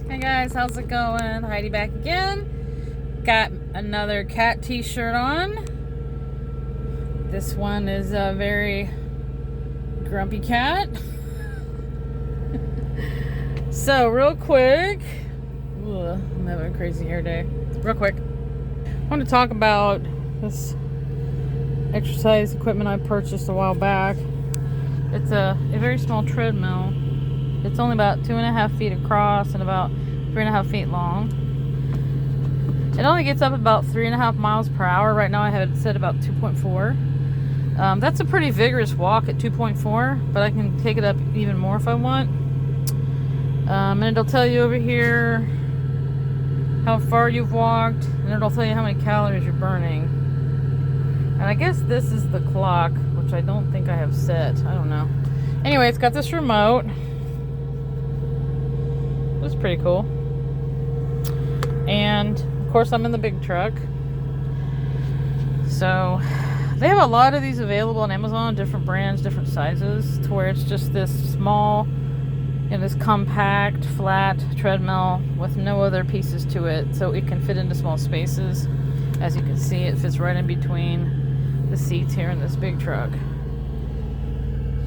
Hey guys, how's it going? Heidi back again. Got another cat t-shirt on. This one is a very grumpy cat. So real quick, I'm having a crazy hair day. Real quick, I want to talk about this exercise equipment I purchased a while back. It's a very small treadmill. It's only about 2.5 feet across and about 3.5 feet long. It only gets up about 3.5 miles per hour. Right now I have it set about 2.4. That's a pretty vigorous walk at 2.4, but I can take it up even more if I want. And it'll tell you over here how far you've walked, and it'll tell you how many calories you're burning. And I guess this is the clock, which I don't think I have set. I don't know. Anyway, it's got this remote. It's pretty cool. And of course I'm in the big truck. So they have a lot of these available on Amazon, different brands, different sizes, to where it's just this small, this compact, flat treadmill with no other pieces to it. So it can fit into small spaces. As you can see, it fits right in between the seats here in this big truck.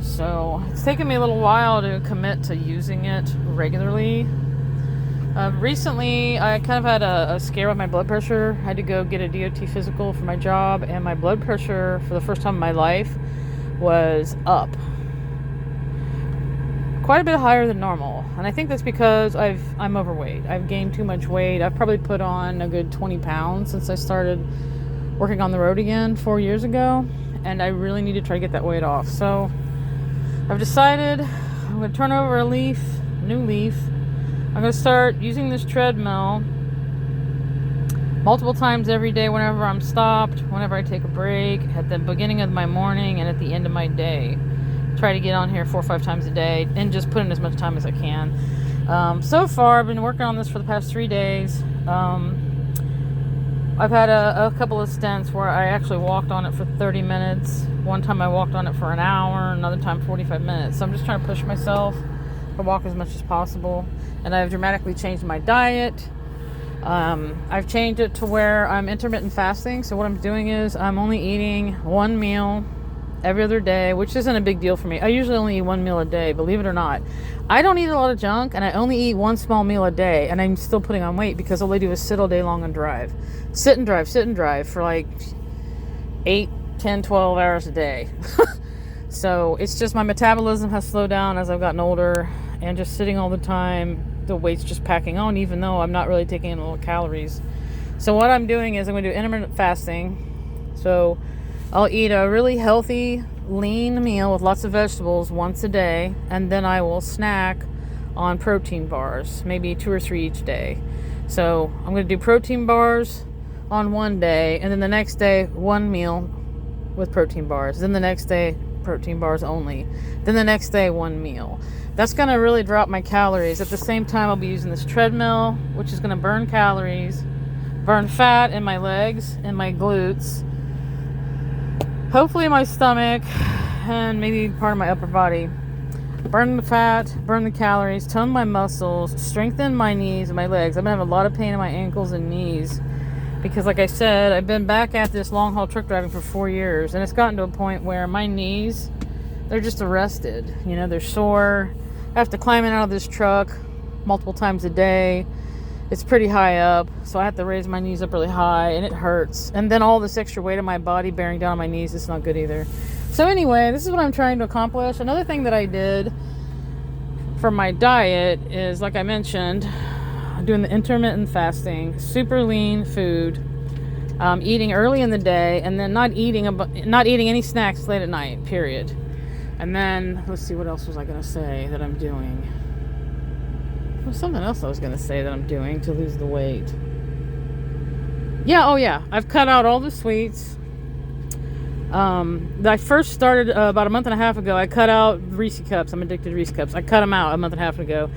So it's taken me a little while to commit to using it regularly. Recently, I kind of had a scare with my blood pressure. I had to go get a DOT physical for my job, and my blood pressure for the first time in my life was up. Quite a bit higher than normal. And I think that's because I'm overweight. I've gained too much weight. I've probably put on a good 20 pounds since I started working on the road again 4 years ago. And I really need to try to get that weight off. So I've decided I'm going to turn over a new leaf. I'm going to start using this treadmill multiple times every day whenever I'm stopped, whenever I take a break, at the beginning of my morning and at the end of my day. Try to get on here 4 or 5 times a day and just put in as much time as I can. So far, I've been working on this for the past 3 days. I've had a couple of stints where I actually walked on it for 30 minutes. One time I walked on it for an hour, another time 45 minutes. So I'm just trying to push myself to walk as much as possible. And I've dramatically changed my diet. I've changed it to where I'm intermittent fasting. So what I'm doing is I'm only eating one meal every other day, which isn't a big deal for me. I usually only eat one meal a day, believe it or not. I don't eat a lot of junk, and I only eat one small meal a day, and I'm still putting on weight because all I do is sit all day long and drive. Sit and drive for like 8, 10, 12 hours a day. So it's just my metabolism has slowed down as I've gotten older, and just sitting all the time, the weight's just packing on, even though I'm not really taking in a lot of calories. So what I'm doing is I'm going to do intermittent fasting. So I'll eat a really healthy, lean meal with lots of vegetables once a day, and then I will snack on protein bars, maybe 2 or 3 each day. So I'm going to do protein bars on one day, and then the next day, one meal with protein bars. Then the next day, protein bars only. Then the next day, one meal. That's going to really drop my calories. At the same time, I'll be using this treadmill, which is going to burn calories, burn fat in my legs and my glutes, hopefully my stomach, and maybe part of my upper body. Burn the fat, burn the calories, tone my muscles, strengthen my knees and my legs. I've been having a lot of pain in my ankles and knees because, like I said, I've been back at this long haul truck driving for 4 years, and it's gotten to a point where my knees, they're just arrested. They're sore. I have to climb in and out of this truck multiple times a day. It's pretty high up, so I have to raise my knees up really high, and it hurts. And then all this extra weight of my body bearing down on my knees, it's not good either. So anyway, this is what I'm trying to accomplish. Another thing that I did for my diet is, like I mentioned, doing the intermittent fasting, super lean food, eating early in the day, and then not eating any snacks late at night, period. And then, let's see, what else was I going to say that I'm doing? There's something else I was going to say that I'm doing to lose the weight. Yeah, I've cut out all the sweets. I first started about a month and a half ago. I cut out Reese Cups. I'm addicted to Reese Cups. I cut them out a month and a half ago.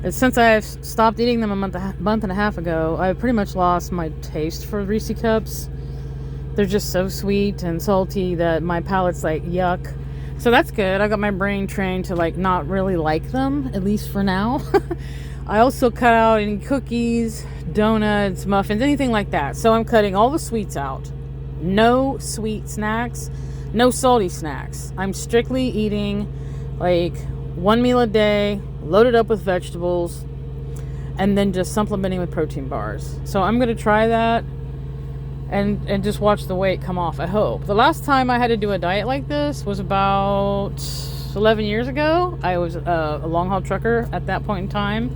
And since I've stopped eating them a month and a half ago, I've pretty much lost my taste for Reese Cups. They're just so sweet and salty that my palate's like, yuck. So that's good. I got my brain trained to not really like them, at least for now. I also cut out any cookies, donuts, muffins, anything like that. So I'm cutting all the sweets out. No sweet snacks, no salty snacks. I'm strictly eating like one meal a day, loaded up with vegetables, and then just supplementing with protein bars. So I'm going to try that and just watch the weight come off, I hope. The last time I had to do a diet like this was about 11 years ago. I was a long haul trucker at that point in time,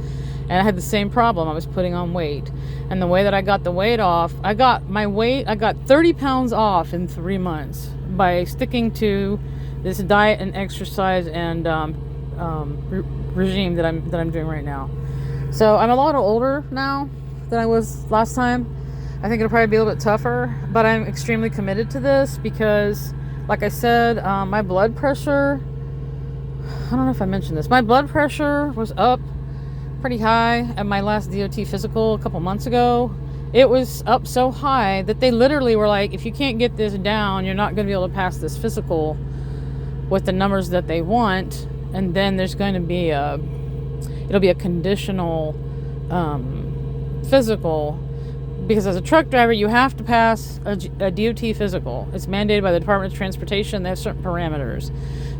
and I had the same problem. I was putting on weight, and the way that I got the weight off, I got 30 pounds off in 3 months by sticking to this diet and exercise and regime that I'm doing right now. So I'm a lot older now than I was last time. I think it'll probably be a little bit tougher, but I'm extremely committed to this because, like I said, my blood pressure, I don't know if I mentioned this, my blood pressure was up pretty high at my last DOT physical a couple months ago. It was up so high that they literally were like, if you can't get this down, you're not going to be able to pass this physical with the numbers that they want. And then there's going to be it'll be a conditional physical, because as a truck driver, you have to pass a DOT physical. It's mandated by the Department of Transportation. They have certain parameters.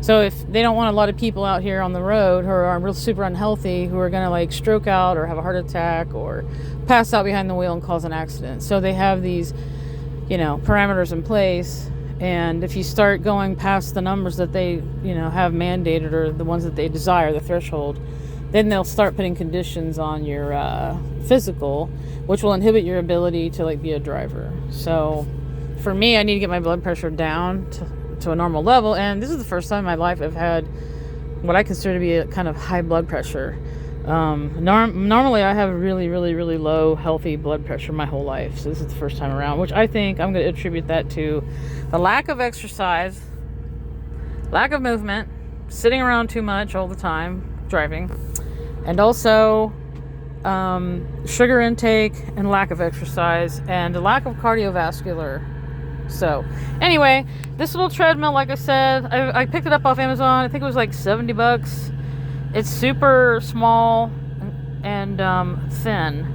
So if they don't want a lot of people out here on the road who are real super unhealthy, who are going to like stroke out or have a heart attack or pass out behind the wheel and cause an accident. So they have these, parameters in place. And if you start going past the numbers that they, have mandated, or the ones that they desire, the threshold, then they'll start putting conditions on your physical, which will inhibit your ability to like be a driver. So for me, I need to get my blood pressure down to a normal level. And this is the first time in my life I've had what I consider to be a kind of high blood pressure. Normally I have really, really, really low, healthy blood pressure my whole life. So this is the first time around, which I think I'm going to attribute that to the lack of exercise, lack of movement, sitting around too much all the time, driving, and also sugar intake and lack of exercise and a lack of cardiovascular. So anyway, this little treadmill, like I said, I picked it up off Amazon. I think it was like $70. It's super small and thin.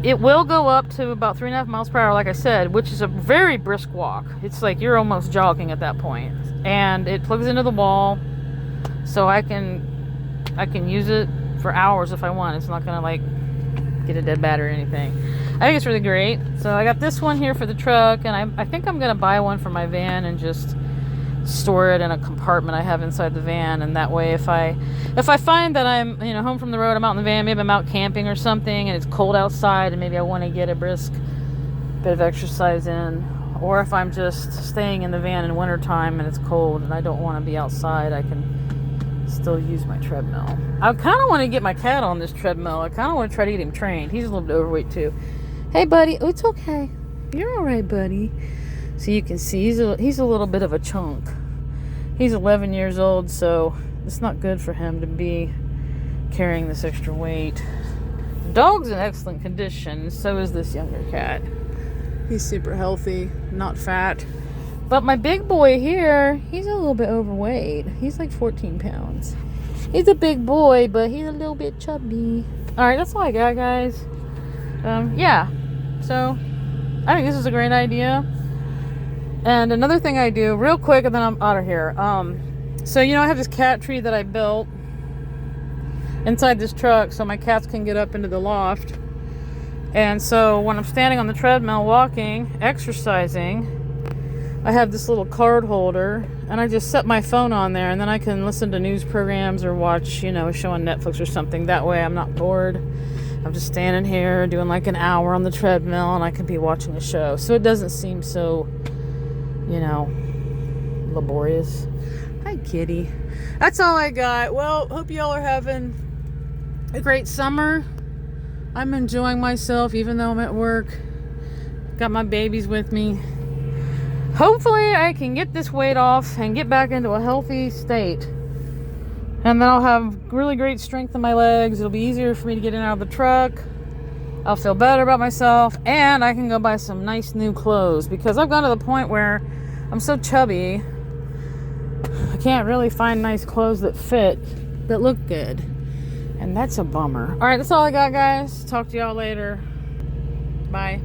It will go up to about 3.5 miles per hour, like I said, which is a very brisk walk. It's like you're almost jogging at that point. And it plugs into the wall, so I can use it for hours if I want. It's not gonna like get a dead battery or anything. I think it's really great. So I got this one here for the truck, and I think I'm gonna buy one for my van and just store it in a compartment I have inside the van. And that way, if I find that I'm home from the road, I'm out in the van, maybe I'm out camping or something, and it's cold outside, and maybe I want to get a brisk bit of exercise in, or if I'm just staying in the van in wintertime and it's cold and I don't want to be outside, I can still use my treadmill. I kind of want to get my cat on this treadmill. I kind of want to try to get him trained. He's a little bit overweight too. Hey buddy, oh, it's okay, you're all right, buddy. So you can see he's a little bit of a chunk. He's 11 years old, so it's not good for him to be carrying this extra weight. The dog's in excellent condition, so is this younger cat. He's super healthy, not fat. But my big boy here, he's a little bit overweight. He's like 14 pounds. He's a big boy, but he's a little bit chubby. Alright, that's all I got, guys. Yeah. So, I think this is a great idea. And another thing I do, real quick, and then I'm out of here. So, I have this cat tree that I built inside this truck so my cats can get up into the loft. And so when I'm standing on the treadmill, walking, exercising, I have this little card holder, and I just set my phone on there, and then I can listen to news programs or watch, a show on Netflix or something. That way I'm not bored. I'm just standing here doing like an hour on the treadmill, and I can be watching a show. So it doesn't seem so, laborious. Hi, kitty. That's all I got. Well, hope y'all are having a great summer. I'm enjoying myself even though I'm at work. Got my babies with me. Hopefully I can get this weight off and get back into a healthy state. And then I'll have really great strength in my legs. It'll be easier for me to get in and out of the truck. I'll feel better about myself. And I can go buy some nice new clothes. Because I've gotten to the point where I'm so chubby, I can't really find nice clothes that fit, that look good. And that's a bummer. All right, that's all I got, guys. Talk to y'all later. Bye.